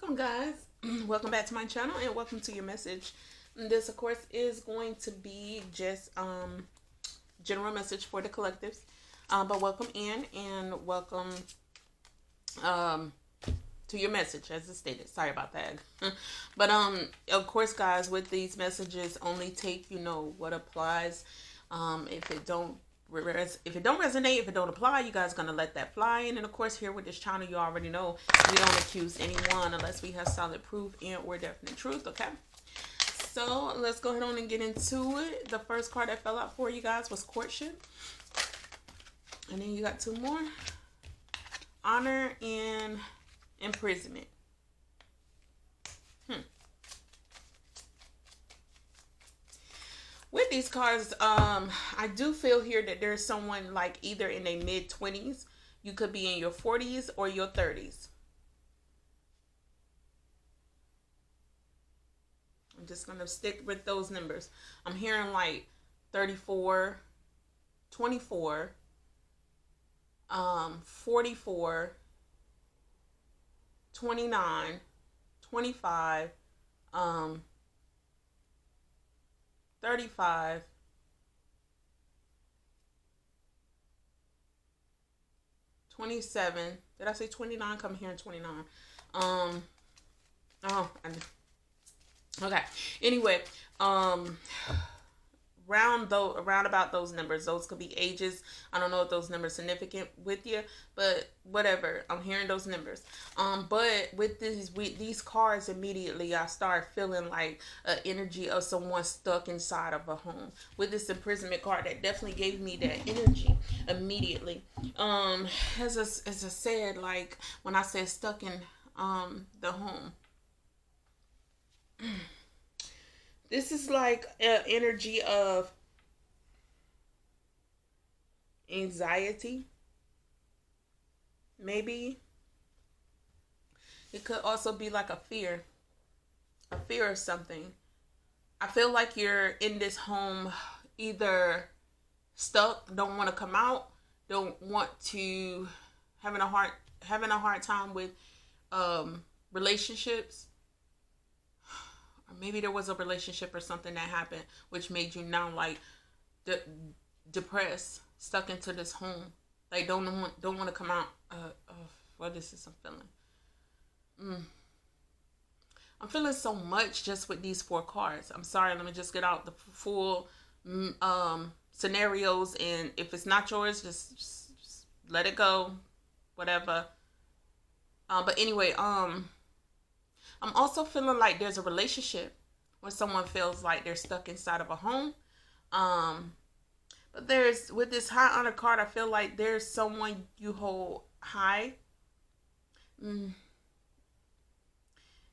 Welcome, guys. Welcome back to my channel and welcome to your message. This, of course, is going to be just general message for the collectives. But welcome in and welcome to your message, as it stated. Sorry about that. But of course, guys, with these messages, only take what applies. If it don't resonate, if it don't apply, you guys gonna let that fly. And of course, here with this channel, you already know we don't accuse anyone unless we have solid proof and or definite truth. Okay, so let's go ahead on and get into it. The first card that fell out for you guys was courtship, and then you got two more: honor and imprisonment. With these cards, I do feel here that there's someone like either in their mid-20s. You could be in your 40s or your 30s. I'm just going to stick with those numbers. I'm hearing like 34, 24, 44, 29, 25, 35, 27. Did I say 29? Come here in 29. Okay. Anyway, round about those numbers. Those could be ages. I don't know if those numbers are significant with you, but whatever. I'm hearing those numbers. But with these cards, immediately I start feeling like an energy of someone stuck inside of a home. With this imprisonment card, that definitely gave me that energy immediately. As I said, like when I said stuck in the home. This is like an energy of anxiety. Maybe. It could also be like a fear of something. I feel like you're in this home either stuck, don't want to come out, don't want to, having a hard time with relationships. Maybe there was a relationship or something that happened which made you now like depressed, stuck into this home. Like don't want to come out. What is this I'm feeling? I'm feeling so much just with these four cards. I'm sorry. Let me just get out the full scenarios, and if it's not yours, just let it go. Whatever. But anyway, I'm also feeling like there's a relationship where someone feels like they're stuck inside of a home. But with this high honor card, I feel like there's someone you hold high in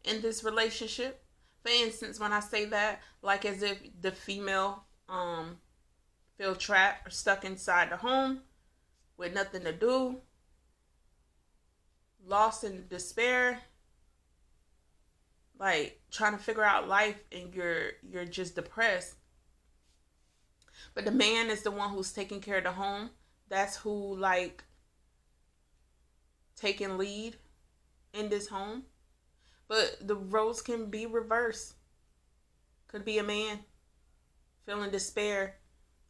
this relationship. For instance, when I say that, like as if the female feel trapped or stuck inside the home with nothing to do, lost in despair, like trying to figure out life, and you're just depressed. But the man is the one who's taking care of the home. That's who like taking lead in this home. But the roles can be reversed. Could be a man feeling despair,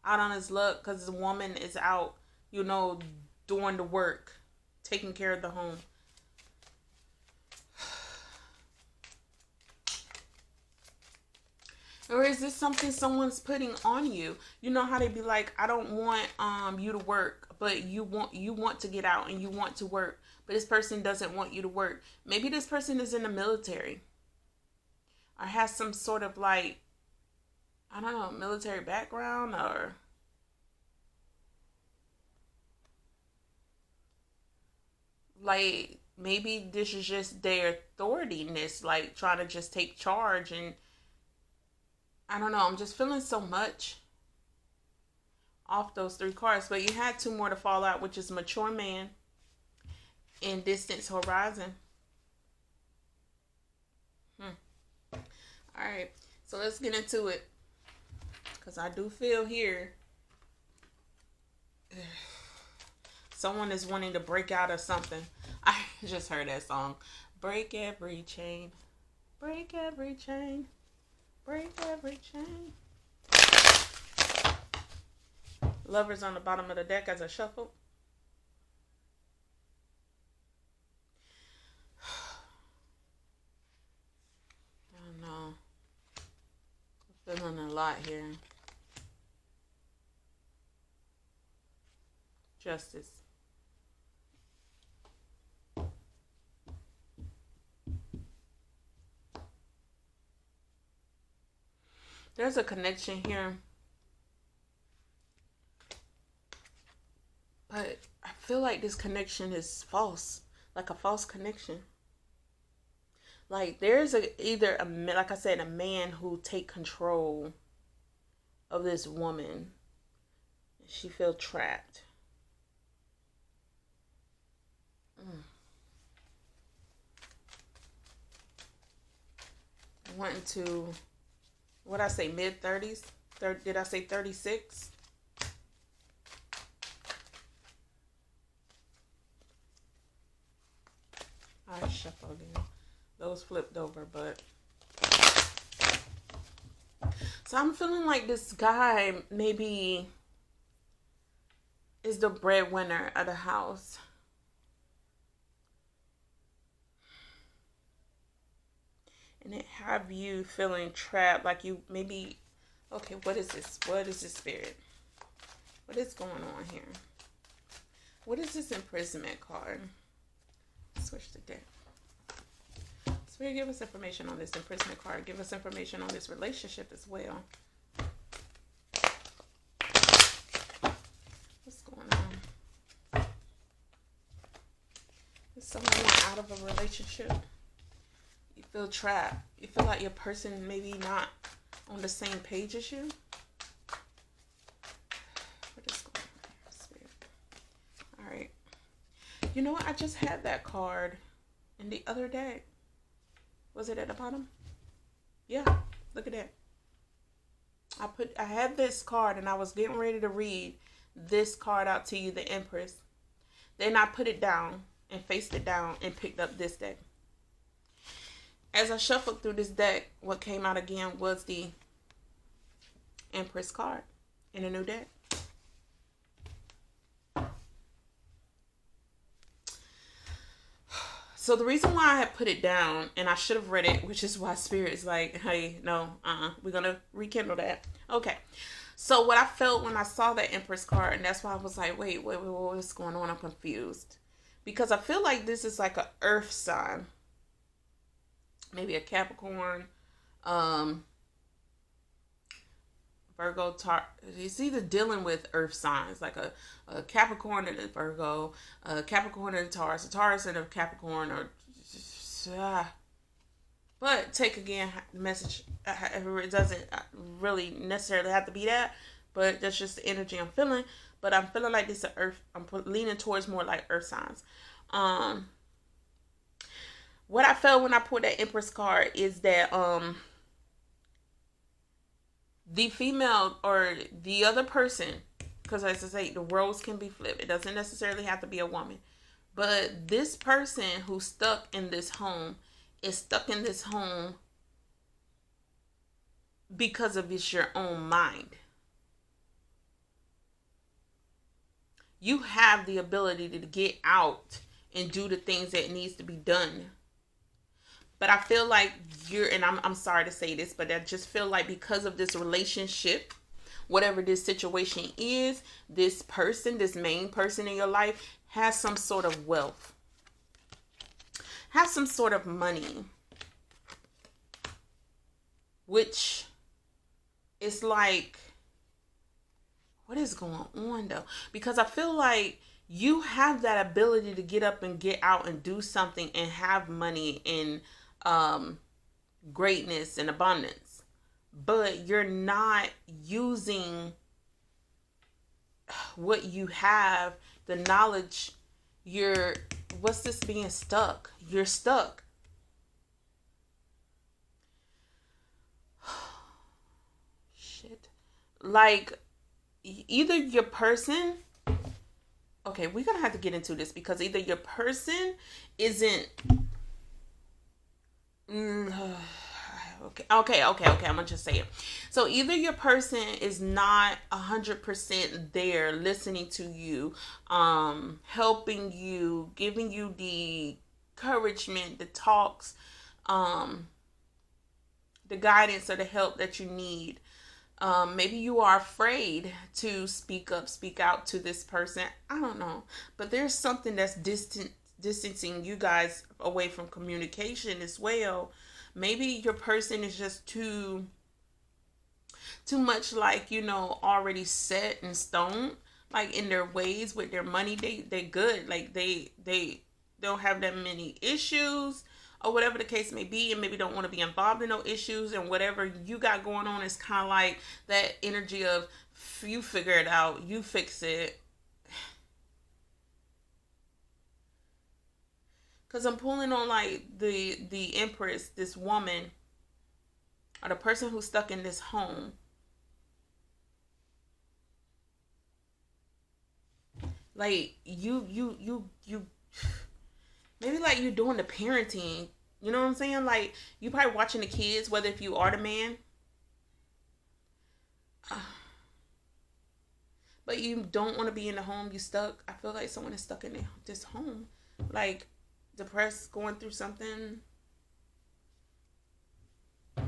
out on his luck because the woman is out, doing the work, taking care of the home. Or is this something someone's putting on you? You know how they be like, I don't want you to work, but you want to get out and you want to work, but this person doesn't want you to work. Maybe this person is in the military or has some sort of like, I don't know, military background, or like maybe this is just their authority-ness, like trying to just take charge. And I don't know. I'm just feeling so much off those three cards. But you had two more to fall out, which is mature man and distance horizon. All right. So let's get into it. Because I do feel here someone is wanting to break out of something. I just heard that song. Break every chain. Break every chain. Break every chain. Lovers on the bottom of the deck as I shuffle. I don't know. I'm feeling a lot here. Justice. There's a connection here. But I feel like this connection is false. Like a false connection. Like there's either like I said, a man who take control of this woman. She feel trapped. Wanting to, what I say, mid-30s? Did I say 36? I shuffled in. Those flipped over, but. So I'm feeling like this guy maybe is the breadwinner of the house. And it have you feeling trapped, like you maybe, okay, what is this? What is this, spirit? What is going on here? What is this imprisonment card? Switch the deck. Spirit, give us information on this imprisonment card. Give us information on this relationship as well. What's going on? Is someone out of a relationship? You feel trapped. You feel like your person maybe not on the same page as you. What is going on here, Spirit? All right. You know what? I just had that card in the other deck. Was it at the bottom? Yeah. Look at that. I had this card and I was getting ready to read this card out to you, the Empress. Then I put it down and faced it down and picked up this deck. As I shuffled through this deck, what came out again was the Empress card in a new deck. So the reason why I had put it down, and I should have read it, which is why Spirit is like, hey, no, we're going to rekindle that. Okay. So what I felt when I saw that Empress card, and that's why I was like, wait, what's going on? I'm confused. Because I feel like this is like an earth sign. Maybe a Capricorn, Virgo, it's either dealing with earth signs, like a Capricorn and a Virgo, a Capricorn and a Taurus and a Capricorn, or but take again the message. It doesn't really necessarily have to be that, but that's just the energy I'm feeling. But I'm feeling like this is earth. I'm leaning towards more like earth signs. What I felt when I pulled that Empress card is that the female or the other person, because as I say, the roles can be flipped. It doesn't necessarily have to be a woman. But this person who's stuck in this home is stuck in this home because of it's your own mind. You have the ability to get out and do the things that needs to be done. But I feel like and I'm sorry to say this, but I just feel like because of this relationship, whatever this situation is, this person, this main person in your life has some sort of wealth, has some sort of money, which is like, what is going on though? Because I feel like you have that ability to get up and get out and do something and have money and greatness and abundance, but you're not using what you have, the knowledge. What's this being stuck? You're stuck. Shit. Like either your person, okay, we're gonna have to get into this because either your person isn't Mm, okay. I'm gonna just say it. So either your person is not 100% there, listening to you, helping you, giving you the encouragement, the talks, um, the guidance or the help that you need. Maybe you are afraid to speak up, speak out to this person. I don't know, but there's something that's distancing you guys away from communication as well. Maybe your person is just too much, like, already set in stone, like in their ways with their money. They good, like they don't have that many issues or whatever the case may be, and maybe don't want to be involved in no issues, and whatever you got going on is kind of like that energy of, you figure it out, you fix it. Because I'm pulling on like the empress, this woman, or the person who's stuck in this home. Like you maybe like you're doing the parenting. You know what I'm saying? Like, you probably watching the kids, whether if you are the man, but you don't want to be in the home. You stuck. I feel like someone is stuck in this home, like depressed, going through something.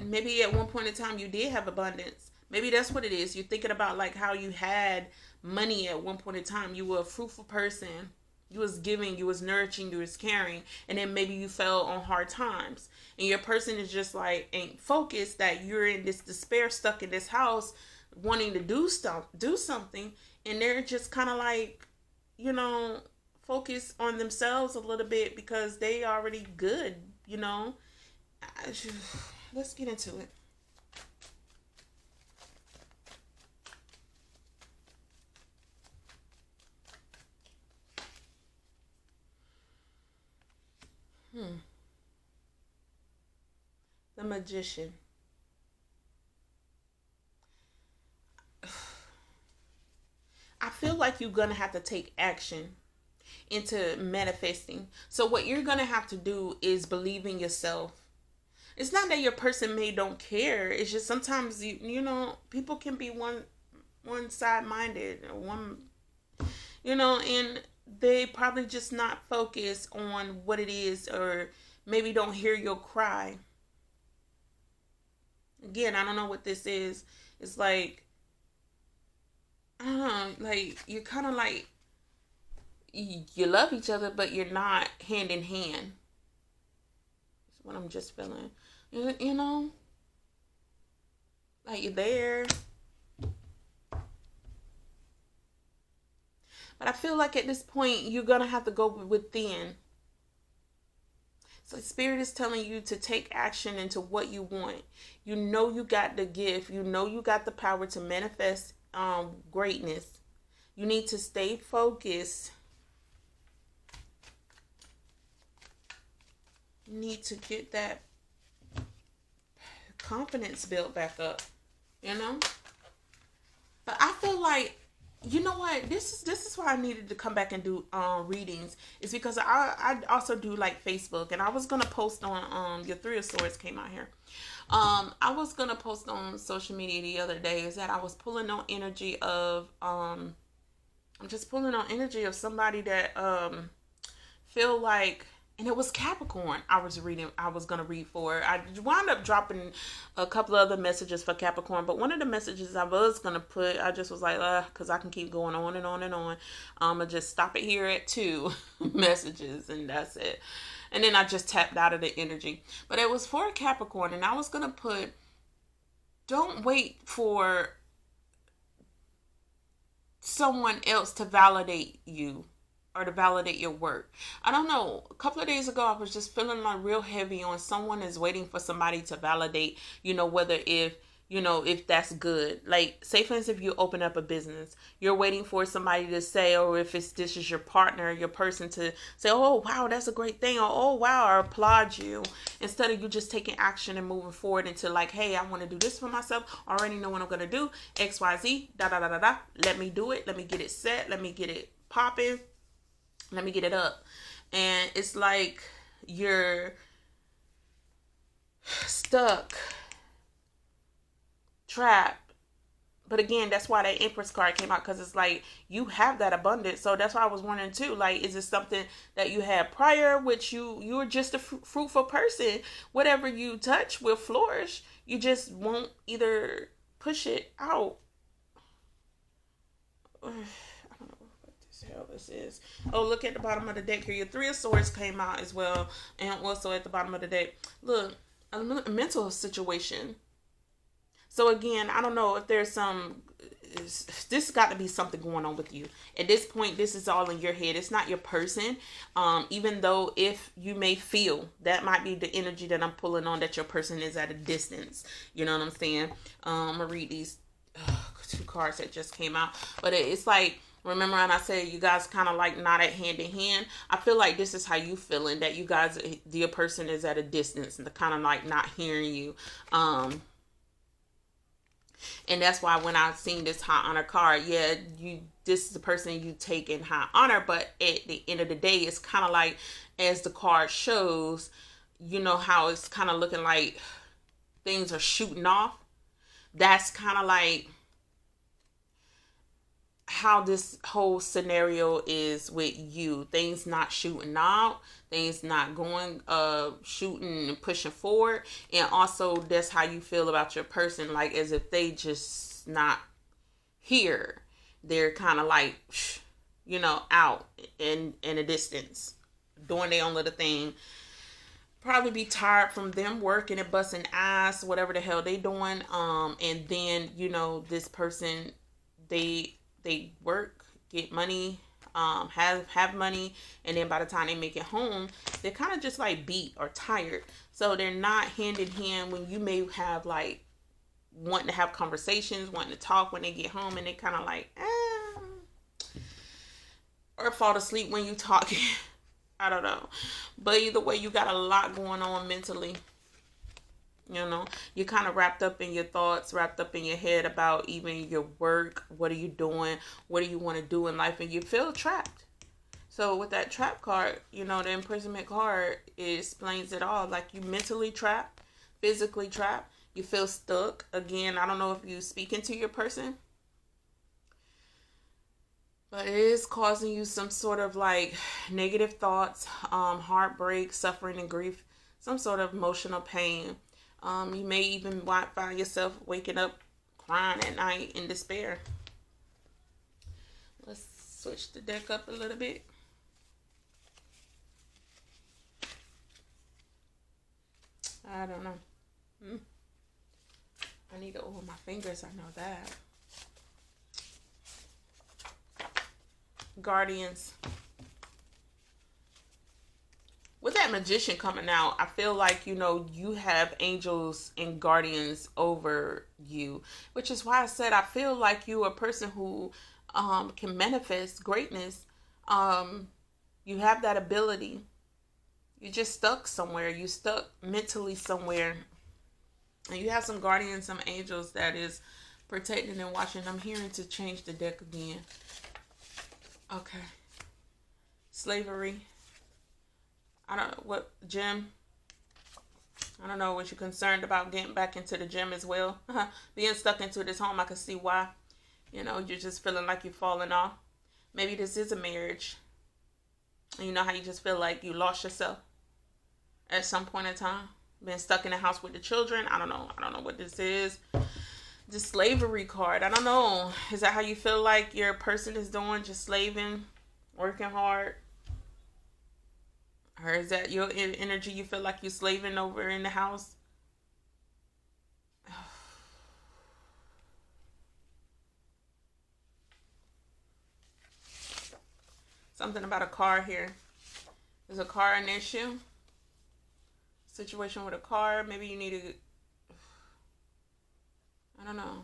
Maybe at one point in time you did have abundance. Maybe that's what it is. You're thinking about like how you had money at one point in time. You were a fruitful person. You was giving, you was nourishing, you was caring, and then maybe you fell on hard times. And your person is just like ain't focused, that you're in this despair, stuck in this house, wanting to do something, and they're just kind of like, you know, focus on themselves a little bit because they already good, you know. Let's get into it. Hmm. The Magician. I feel like you're gonna have to take action into manifesting. So what you're gonna have to do is believe in yourself. It's not that your person may don't care. It's just sometimes people can be one side minded, or one, and they probably just not focus on what it is, or maybe don't hear your cry. Again, I don't know what this is. It's like, I don't know, like you're kind of like, you love each other, but you're not hand in hand. That's what I'm just feeling. You know, like you're there, but I feel like at this point you're gonna have to go within. So spirit is telling you to take action into what you want. You know you got the gift. You know you got the power to manifest greatness. You need to stay focused. You need to get that confidence built back up. You know. But I feel like, you know what, this is why I needed to come back and do readings. Is because I also do like Facebook, and I was gonna post on your Three of Swords came out here. I was gonna post on social media the other day, is that I was pulling on energy of I'm just pulling on energy of somebody that feel like, and it was Capricorn. I was gonna read for. I wound up dropping a couple of other messages for Capricorn, but one of the messages I was gonna put, I just was like, because I can keep going on and on and on. I'ma just stop it here at two messages, and that's it. And then I just tapped out of the energy. But it was for Capricorn, and I was gonna put, don't wait for someone else to validate you or to validate your work. I don't know. A couple of days ago, I was just feeling like real heavy on someone is waiting for somebody to validate, whether if that's good. Like, say for instance, if you open up a business, you're waiting for somebody to say, or if this is your partner, your person, to say, oh, wow, that's a great thing. Or, oh, wow, I applaud you. Instead of you just taking action and moving forward into like, hey, I want to do this for myself. I already know what I'm going to do. X, Y, Z, da, da, da, da, da. Let me do it. Let me get it set. Let me get it popping. Let me get it up. And it's like you're stuck, trapped. But again, that's why that Empress card came out, because it's like you have that abundance. So that's why I was wondering too, like, is it something that you had prior, which you're just a fruitful person. Whatever you touch will flourish. You just won't either push it out. I don't know what this hell this is. Oh, look at the bottom of the deck here. Your Three of Swords came out as well, and also at the bottom of the deck, look, a mental situation. So again, I don't know if there's this got to be something going on with you. At this point, this is all in your head. It's not your person. Even though if you may feel, that might be the energy that I'm pulling on, that your person is at a distance. You know what I'm saying? I'm going to read these two cards that just came out. But it's like, remember when I said you guys kind of like not at hand in hand? I feel like this is how you feeling, that you guys, your person is at a distance and kind of like not hearing you. And that's why when I seen this high honor card, yeah, this is the person you take in high honor, but at the end of the day, it's kind of like, as the card shows, you know how it's kind of looking like things are shooting off. That's kind of like how this whole scenario is with you. Things not shooting out, things not going shooting and pushing forward. And also that's how you feel about your person, like as if they just not here. They're kind of like, you know, out in a distance, doing their own little thing. Probably be tired from them working and busting ass, whatever the hell they doing. And then, you know, this person, they work, get money, have money, and then by the time they make it home, they're kind of just like beat or tired. So they're not hand in hand when you may have like wanting to have conversations, wanting to talk when they get home, and they kind of like, or fall asleep when you talk. I don't know. But either way, you got a lot going on mentally. You know, you're kind of wrapped up in your thoughts, wrapped up in your head about even your work. What are you doing? What do you want to do in life? And you feel trapped. So with that trap card, you know, the imprisonment card, it explains it all. Like, you mentally trapped, physically trapped. You feel stuck. Again, I don't know if you speaking to your person, but it is causing you some sort of like negative thoughts, heartbreak, suffering and grief, some sort of emotional pain. You may even find yourself waking up crying at night in despair. Let's switch the deck up a little bit. I don't know. I need to oil my fingers. I know that. Guardians. With that Magician coming out, I feel like, you know, you have angels and guardians over you, which is why I said I feel like you're a person who can manifest greatness. You have that ability. You're just stuck somewhere. You stuck mentally somewhere. And you have some guardians, some angels that is protecting and watching. I'm hearing to change the deck again. Okay. Slavery. I don't know what gym. I don't know what you're concerned about getting back into the gym as well. Being stuck into this home, I can see why. You know, you're just feeling like you're falling off. Maybe this is a marriage. And you know how you just feel like you lost yourself at some point in time. Been stuck in the house with the children. I don't know. I don't know what this is. The slavery card. I don't know. Is that how you feel like your person is doing? Just slaving, working hard? Or is that your energy? You feel like you're slaving over in the house? Something about a car here. There's a car an issue. Situation with a car. Maybe you need to, I don't know,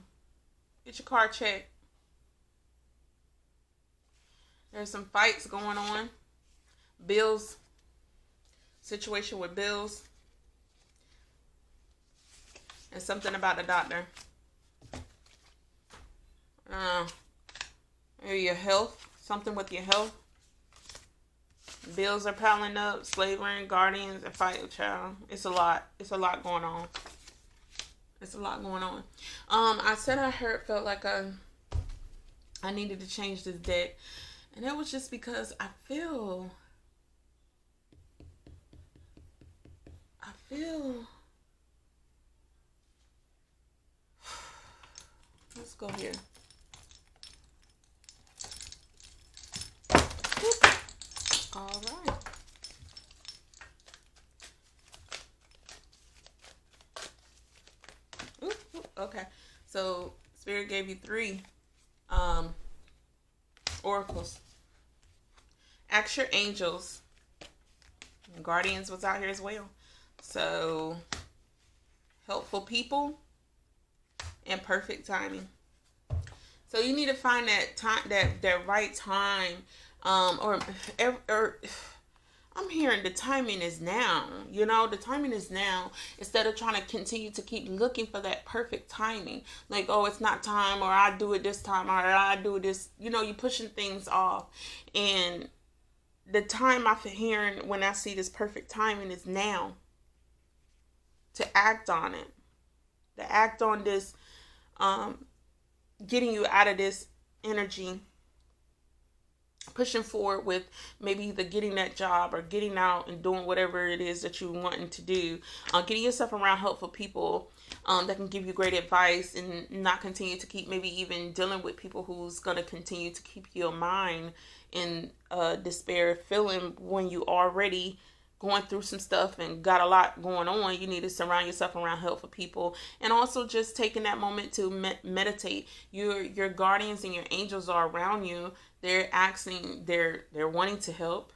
get your car checked. There's some fights going on. Bills. Situation with bills. And something about the doctor. Maybe your health. Something with your health. Bills are piling up, slavery and guardians and fight child. It's a lot. It's a lot going on. It's a lot going on. I said felt like I needed to change this deck. And that was just because I feel let's go here. All right. Okay. So Spirit gave you 3 oracles. Ask your angels. And guardians was out here as well. So helpful people and perfect timing. So you need to find that time, that right time, or I'm hearing the timing is now. You know, the timing is now. Instead of trying to continue to keep looking for that perfect timing, like, oh, it's not time, or I do it this time, or I do this. You know, you're pushing things off, and the time I'm hearing when I see this perfect timing is now. To act on it, to act on this, getting you out of this energy, pushing forward with maybe either getting that job or getting out and doing whatever it is that you're wanting to do. Getting yourself around helpful people that can give you great advice, and not continue to keep maybe even dealing with people who's going to continue to keep your mind in despair, feeling when you already going through some stuff and got a lot going on. You need to surround yourself around helpful people, and also just taking that moment to meditate. Your guardians and your angels are around you. They're asking, they're wanting to help.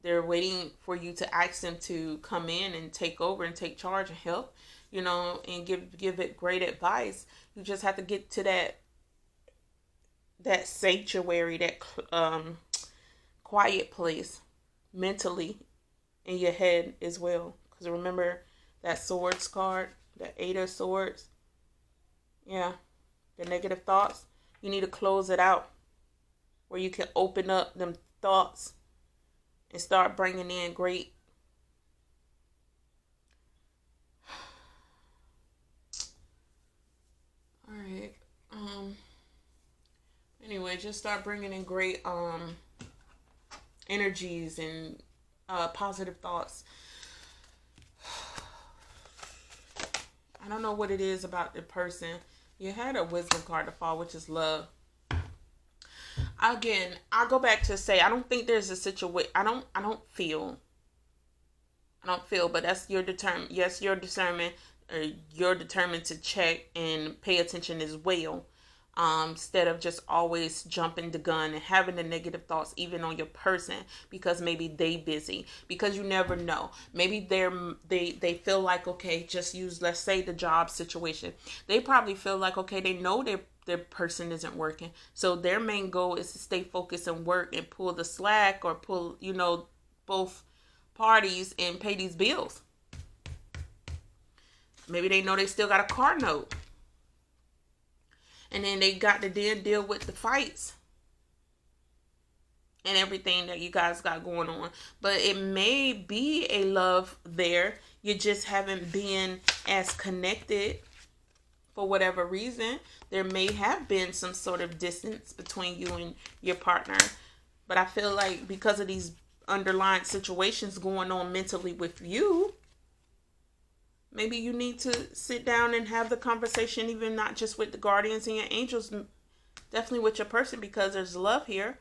They're waiting for you to ask them to come in and take over and take charge and help, you know, and give it great advice. You just have to get to that sanctuary, that quiet place mentally in your head as well. Because remember that swords card, the 8 of swords. Yeah, the negative thoughts. You need to close it out, where you can open up them thoughts and start bringing in great all right. Anyway, just start bringing in great energies and positive thoughts. I don't know what it is about the person. You had a wisdom card to fall, which is love. Again, I'll go back to say, I don't think there's a situation. I don't feel, but that's your yes, your discernment, or you're determined to check and pay attention as well. Instead of just always jumping the gun and having the negative thoughts even on your person, because maybe they busy, because you never know. Maybe they feel like, okay, just use, let's say, the job situation. They probably feel like, okay, they know their person isn't working, so their main goal is to stay focused and work and pull the slack, or pull, you know, both parties and pay these bills. Maybe they know they still got a car note, and then they got to then deal with the fights and everything that you guys got going on. But it may be a love there. You just haven't been as connected for whatever reason. There may have been some sort of distance between you and your partner. But I feel like because of these underlying situations going on mentally with you, maybe you need to sit down and have the conversation, even not just with the guardians and your angels, definitely with your person, because there's love here.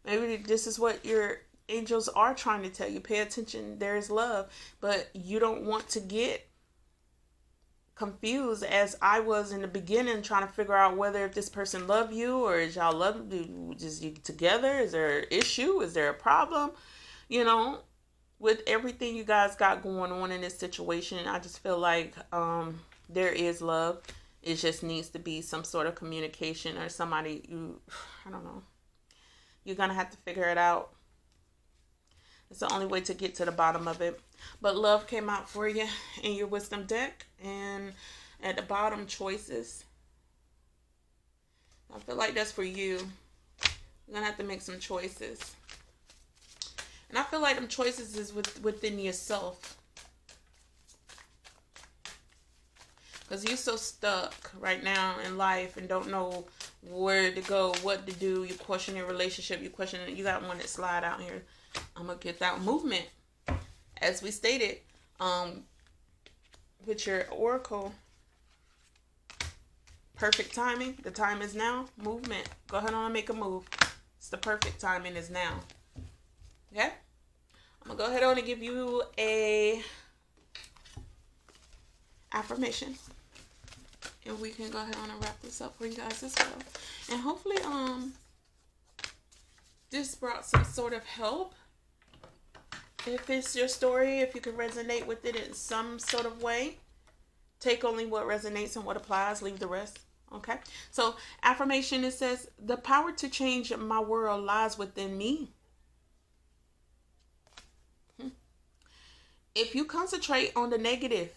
Maybe this is what your angels are trying to tell you. Pay attention, there's love. But you don't want to get confused, as I was in the beginning, trying to figure out whether if this person love you, or is y'all love, just you together? Is there an issue? Is there a problem? You know, with everything you guys got going on in this situation, I just feel like there is love. It just needs to be some sort of communication, or somebody, I don't know. You're going to have to figure it out. It's the only way to get to the bottom of it. But love came out for you in your wisdom deck. And at the bottom, choices. I feel like that's for you. You're going to have to make some choices. And I feel like them choices is within yourself. Because you're so stuck right now in life and don't know where to go, what to do. You question your relationship. You question it. You got one that slide out here. I'm going to get that movement. As we stated, with your oracle, perfect timing. The time is now. Movement. Go ahead on and make a move. It's the perfect timing is now. Okay? I'm going to go ahead on and give you a affirmation. And we can go ahead on and wrap this up for you guys as well. And hopefully, this brought some sort of help. If it's your story, if you can resonate with it in some sort of way, take only what resonates and what applies, leave the rest. Okay? So, affirmation, it says, the power to change my world lies within me. If you concentrate on the negative,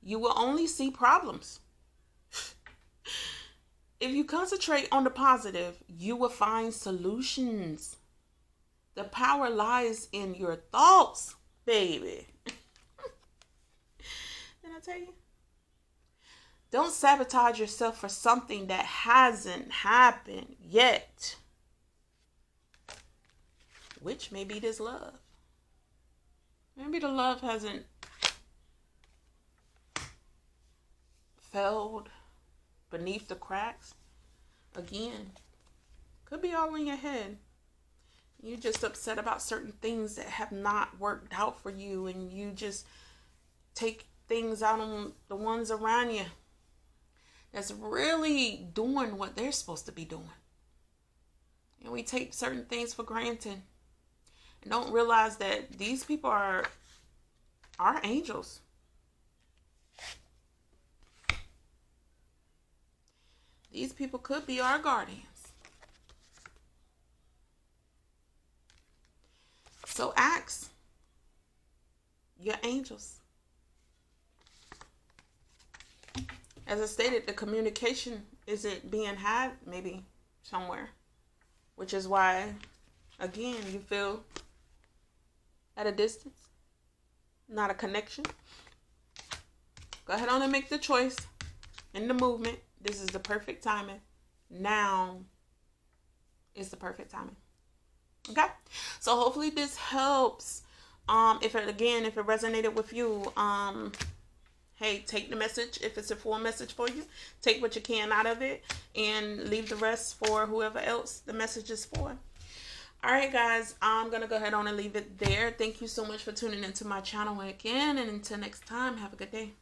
you will only see problems. If you concentrate on the positive, you will find solutions. The power lies in your thoughts, baby. Did I tell you? Don't sabotage yourself for something that hasn't happened yet. Which may be this love. Maybe the love hasn't failed beneath the cracks. Again, could be all in your head. You're just upset about certain things that have not worked out for you, and you just take things out on the ones around you that's really doing what they're supposed to be doing. And we take certain things for granted and don't realize that these people are our angels. These people could be our guardians. So ask your angels. As I stated, the communication isn't being had maybe somewhere, which is why, again, you feel at a distance, not a connection. Go ahead on and make the choice in the movement. This is the perfect timing. Now is the perfect timing. Okay? So hopefully this helps. If it resonated with you, hey, take the message. If it's a full message for you, take what you can out of it and leave the rest for whoever else the message is for. All right, guys, I'm going to go ahead on and leave it there. Thank you so much for tuning into my channel again. And until next time, have a good day.